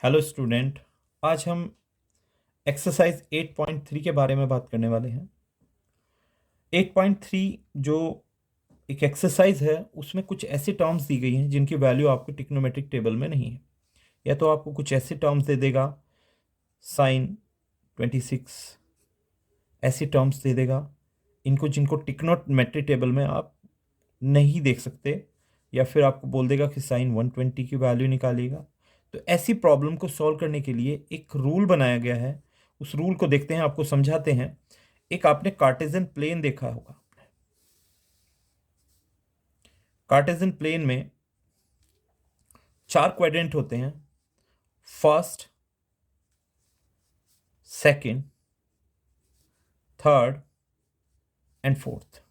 Hello student. आज हम exercise 8.3 के बारे में बात करने वाले हैं। 8.3 जो एक एक्सरसाइज है उसमें कुछ ऐसे टर्म्स दी गई हैं जिनकी वैल्यू आपको ट्रिग्नोमेट्रिक टेबल में नहीं है। या तो आपको कुछ ऐसे टर्म्स दे देगा साइन 26, ऐसे टर्म्स दे देगा इनको जिनको ट्रिग्नोमेट्रिक टेबल में आप नहीं देख सकते, या फिर आपको बोल देगा कि साइन 120 की वैल्यू निकालिएगा। तो ऐसी प्रॉब्लम को सॉल्व करने के लिए एक रूल बनाया गया है। उस रूल को देखते हैं, आपको समझाते हैं। एक आपने कार्टेशियन प्लेन देखा होगा। कार्टेशियन प्लेन में चार क्वाड्रेंट होते हैं, first, second, third and fourth.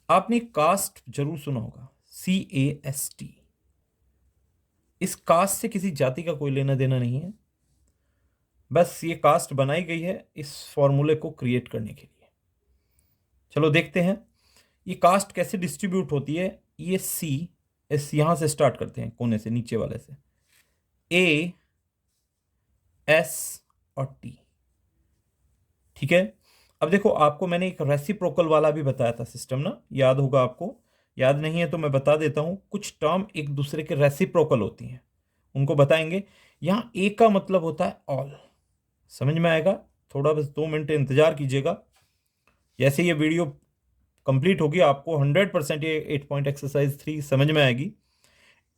आपने कास्ट जरूर सुना होगा, CAST। इस कास्ट से किसी जाति का कोई लेना देना नहीं है, बस ये कास्ट बनाई गई है इस फॉर्मूले को क्रिएट करने के लिए। चलो देखते हैं ये कास्ट कैसे डिस्ट्रीब्यूट होती है। ये इस यहां से स्टार्ट करते हैं, कोने से, नीचे वाले से, A, S और T। ठीक है। अब देखो, आपको मैंने एक रेसिप्रोकल वाला भी बताया था सिस्टम ना, याद होगा आपको। याद नहीं है तो मैं बता देता हूं। कुछ टर्म एक दूसरे के रेसिप्रोकल होती हैं, उनको बताएंगे। यहां ए का मतलब होता है ऑल। समझ में आएगा? थोड़ा बस 2 मिनट इंतजार कीजिएगा। जैसे ये वीडियो कंप्लीट होगी आपको 100% ये 8 पॉइंट एक्सरसाइज 3 समझ में आएगी।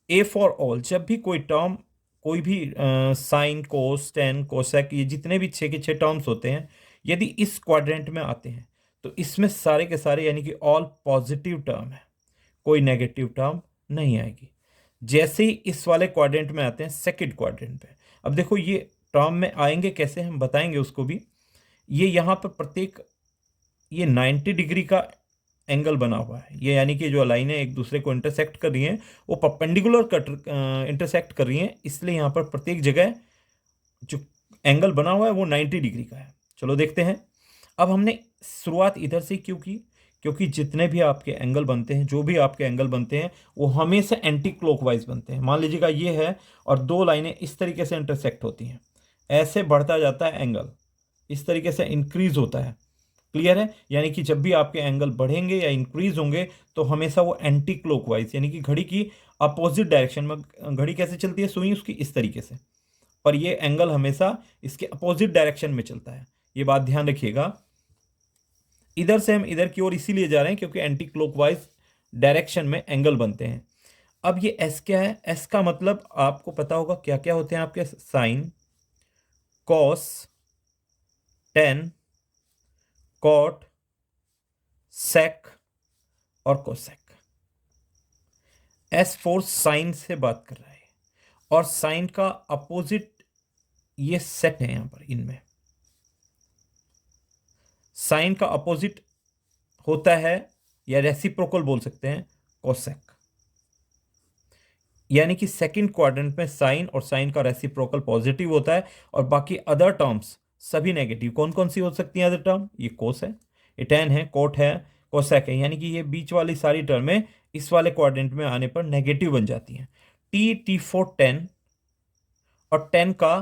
ए फॉर ऑल, जब भी कोई टर्म, कोई भी साइन, कोस, टेन, कोसेक, ये जितने भी छः के छः टर्म्स होते हैं, यदि इस क्वाड्रेंट में आते हैं तो इसमें सारे के सारे यानी कि ऑल पॉजिटिव टर्म है, कोई नेगेटिव टर्म नहीं आएगी। जैसे ही इस वाले क्वाड्रेंट में आते हैं, सेकंड क्वाड्रेंट पे, अब देखो ये टर्म में आएंगे कैसे, हम बताएंगे उसको भी। ये यहाँ पर प्रत्येक, ये 90 डिग्री का एंगल बना हुआ है, ये यानी कि जो लाइनें एक दूसरे को इंटरसेक्ट कर रही हैं वो परपेंडिकुलर कट इंटरसेक्ट कर रही हैं, इसलिए यहाँ पर प्रत्येक जगह जो एंगल बना हुआ है वो 90 डिग्री का है। चलो देखते हैं। अब हमने शुरुआत इधर से क्यों की? क्योंकि जितने भी आपके एंगल बनते हैं, जो भी आपके एंगल बनते हैं, वो हमेशा एंटी क्लॉकवाइज बनते हैं। मान लीजिएगा ये है और दो लाइनें इस तरीके से इंटरसेक्ट होती हैं, ऐसे बढ़ता जाता है एंगल, इस तरीके से इंक्रीज होता है। क्लियर है? यानी कि जब भी आपके एंगल बढ़ेंगे या इंक्रीज होंगे तो हमेशा वो एंटी क्लॉकवाइज, यानी कि घड़ी की अपोजिट डायरेक्शन में। घड़ी कैसे चलती है? सुई उसकी इस तरीके से, पर ये एंगल हमेशा इसके अपोजिट डायरेक्शन में चलता है। ये बात ध्यान रखिएगा। इधर से हम इधर की ओर इसीलिए जा रहे हैं क्योंकि एंटी क्लॉकवाइज डायरेक्शन में एंगल बनते हैं। अब ये एस क्या है? एस का मतलब आपको पता होगा क्या क्या होते हैं आपके, साइन, कॉस, टेन, कॉट, सेक और कोसेक। एस फोर साइन से बात कर रहा है, और साइन का अपोजिट ये सेट है यहां पर। इनमें साइन का अपोजिट होता है, या रेसिप्रोकल बोल सकते हैं, कोसेक। यानी कि सेकंड क्वाड्रेंट में साइन और साइन का रेसिप्रोकल पॉजिटिव होता है, और बाकी अदर टर्म्स सभी नेगेटिव। कौन कौन सी हो सकती हैं अदर टर्म? ये कोस है, ये टेन है, कोट है, कोसेक है। यानी कि ये बीच वाली सारी टर्में इस वाले क्वाड्रेंट में आने पर नेगेटिव बन जाती हैं। टी फोर टेन, और टेन का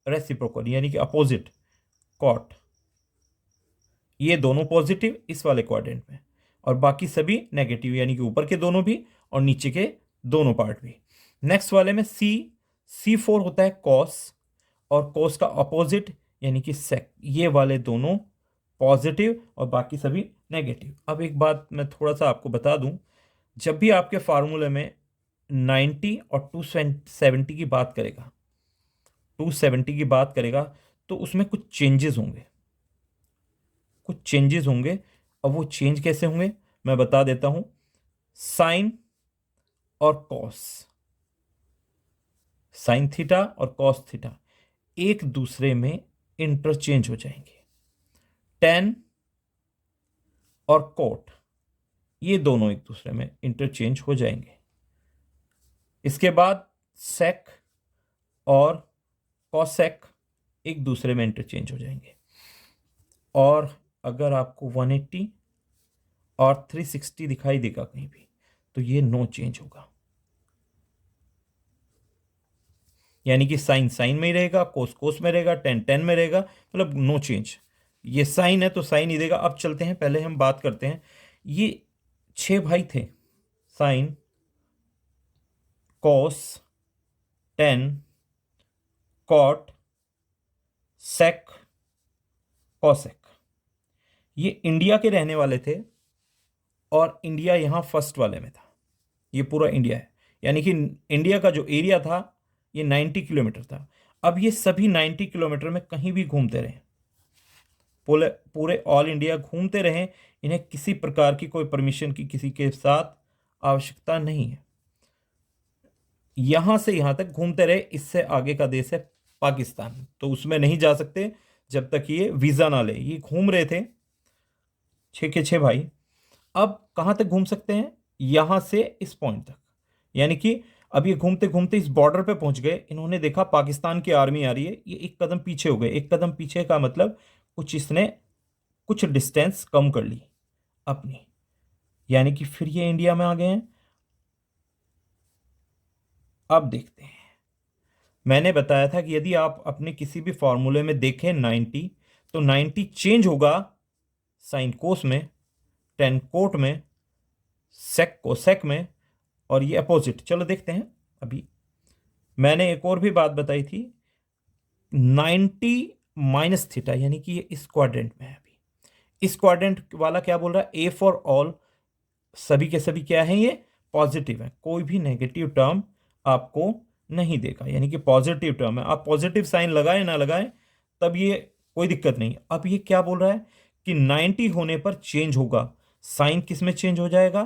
रेसिप्रोकल यानी कि अपोजिट, कॉट, ये दोनों पॉजिटिव इस वाले क्वाड्रेंट में, और बाकी सभी नेगेटिव, यानी कि ऊपर के दोनों भी और नीचे के दोनों पार्ट भी। नेक्स्ट वाले में C4 होता है कॉस, और कॉस का अपोजिट यानी कि सेक, ये वाले दोनों पॉजिटिव और बाकी सभी नेगेटिव। अब एक बात मैं थोड़ा सा आपको बता दूं, जब भी आपके फार्मूले में 90 और 270 की बात करेगा, 270 की बात करेगा, तो उसमें कुछ चेंजेस होंगे, कुछ चेंजेस होंगे। अब वो चेंज कैसे होंगे मैं बता देता हूं। साइन और कॉस, साइन थीटा और कॉस थीटा एक दूसरे में इंटरचेंज हो जाएंगे। टेन और कोट, ये दोनों एक दूसरे में इंटरचेंज हो जाएंगे। इसके बाद सेक और कॉसेक एक दूसरे में इंटरचेंज हो जाएंगे। और अगर आपको 180 और 360 दिखाई देगा कहीं भी, तो ये नो चेंज होगा। यानी कि साइन साइन में ही रहेगा, कोस कोस में रहेगा, टेन टेन में रहेगा, मतलब नो चेंज। ये साइन है तो साइन ही देगा। अब चलते हैं, पहले हम बात करते हैं, ये 6 भाई थे, साइन, कॉस, टेन, कॉट, सेक, कॉसेक। ये इंडिया के रहने वाले थे और इंडिया यहां फर्स्ट वाले में था। ये पूरा इंडिया है, यानी कि इंडिया का जो एरिया था ये 90 किलोमीटर था। अब ये सभी 90 किलोमीटर में कहीं भी घूमते रहे, पूरे पूरे ऑल इंडिया घूमते रहे। इन्हें किसी प्रकार की कोई परमिशन की किसी के साथ आवश्यकता नहीं है। यहां से यहां तक घूमते रहे। इससे आगे का देश है पाकिस्तान, तो उसमें नहीं जा सकते जब तक ये वीजा ना ले। ये घूम रहे थे 6 के 6 भाई। अब कहां तक घूम सकते हैं? यहां से इस पॉइंट तक, यानी कि अब ये घूमते घूमते इस बॉर्डर पे पहुंच गए। इन्होंने देखा पाकिस्तान की आर्मी आ रही है, ये एक कदम पीछे हो गए। एक कदम पीछे का मतलब कुछ इसने कुछ डिस्टेंस कम कर ली अपनी, यानी कि फिर ये इंडिया में आ गए हैं। अब देखते हैं, मैंने बताया था कि यदि आप अपने किसी भी फॉर्मूले में देखें 90, तो 90 चेंज होगा साइन कोस में, टेन कोट में, सेक कोसेक में, और ये अपोजिट। चलो देखते हैं। अभी मैंने एक और भी बात बताई थी, 90 माइनस थीटा, यानी कि ये इस क्वाड्रेंट में है। अभी इस क्वाड्रेंट वाला क्या बोल रहा है? ए फॉर ऑल, सभी के सभी क्या है? ये पॉजिटिव है, कोई भी नेगेटिव टर्म आपको नहीं देगा, यानी कि पॉजिटिव टर्म है। आप पॉजिटिव साइन लगाए ना लगाए तब ये कोई दिक्कत नहीं। अब ये क्या बोल रहा है कि 90 होने पर चेंज होगा। साइन किस में चेंज हो जाएगा?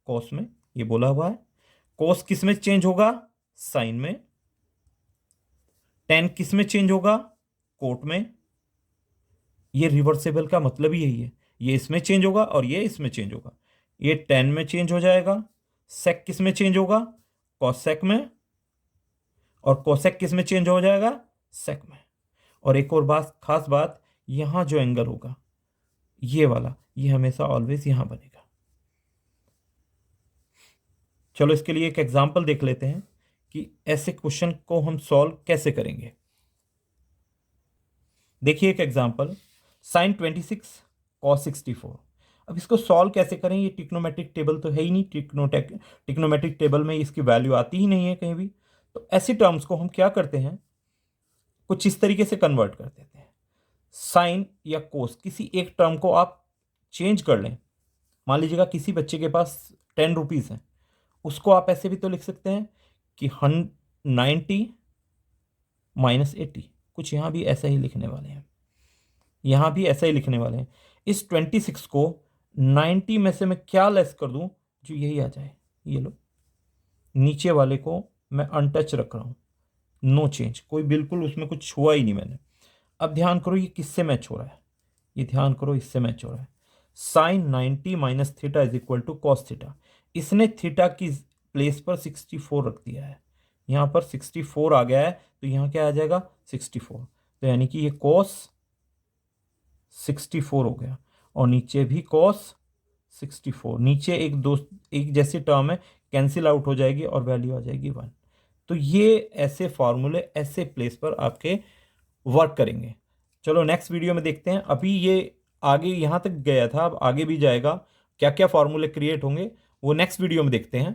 कॉस में, ये बोला हुआ है। कॉस किस में चेंज होगा? साइन में। टेन किस में चेंज होगा? कोट में। ये रिवर्सेबल का मतलब ही यही है, ये इसमें चेंज होगा और ये इसमें चेंज होगा। ये टेन में चेंज हो जाएगा। सेक किस में चेंज होगा? कॉसेक में। और कोसेक किस में चेंज हो जाएगा? सेक में। और एक और बात, खास बात, यहां जो एंगल होगा ये वाला, ये हमेशा ऑलवेज यहां बनेगा। चलो इसके लिए एक एग्जांपल देख लेते हैं कि ऐसे क्वेश्चन को हम सॉल्व कैसे करेंगे। देखिए एक एग्जांपल, साइन 26 कॉस 64। अब इसको सॉल्व कैसे करें? ये ट्रिग्नोमेट्रिक टेबल तो है ही नहीं, ट्रिग्नोमेट्रिक टेबल में इसकी वैल्यू आती ही नहीं है कहीं भी। तो ऐसी टर्म्स को हम क्या करते हैं, कुछ इस तरीके से कन्वर्ट कर देते हैं। साइन या कोस, किसी एक टर्म को आप चेंज कर लें। मान लीजिएगा किसी बच्चे के पास 10 रुपीज़ हैं, उसको आप ऐसे भी तो लिख सकते हैं कि 90 माइनस 80। कुछ यहाँ भी ऐसा ही लिखने वाले हैं, यहाँ भी ऐसा ही लिखने वाले हैं। इस 26 को 90 में से मैं क्या लेस कर दूं जो यही आ जाए? ये लो, नीचे वाले को मैं अनटच रख रहा हूँ, नो चेंज, कोई बिल्कुल उसमें कुछ छुआ ही नहीं मैंने। अब ध्यान करो ये किससे मैच हो रहा है? ये ध्यान करो इससे मैच हो रहा है। Sine 90 minus theta is equal to cos theta. इसने थीटा की प्लेस पर 64 रख दिया है, यहाँ पर 64 आ गया है, तो यहाँ क्या आ जाएगा? 64। तो यानी कि ये कॉस 64 हो गया, और नीचे भी कॉस 64। नीचे एक जैसी टर्म है, कैंसिल आउट हो जाएगी और वैल्यू आ जाएगी 1। तो ये ऐसे फॉर्मूले ऐसे प्लेस पर आपके वर्क करेंगे। चलो नेक्स्ट वीडियो में देखते हैं। अभी ये आगे यहाँ तक गया था, अब आगे भी जाएगा। क्या क्या फॉर्मूले क्रिएट होंगे वो नेक्स्ट वीडियो में देखते हैं।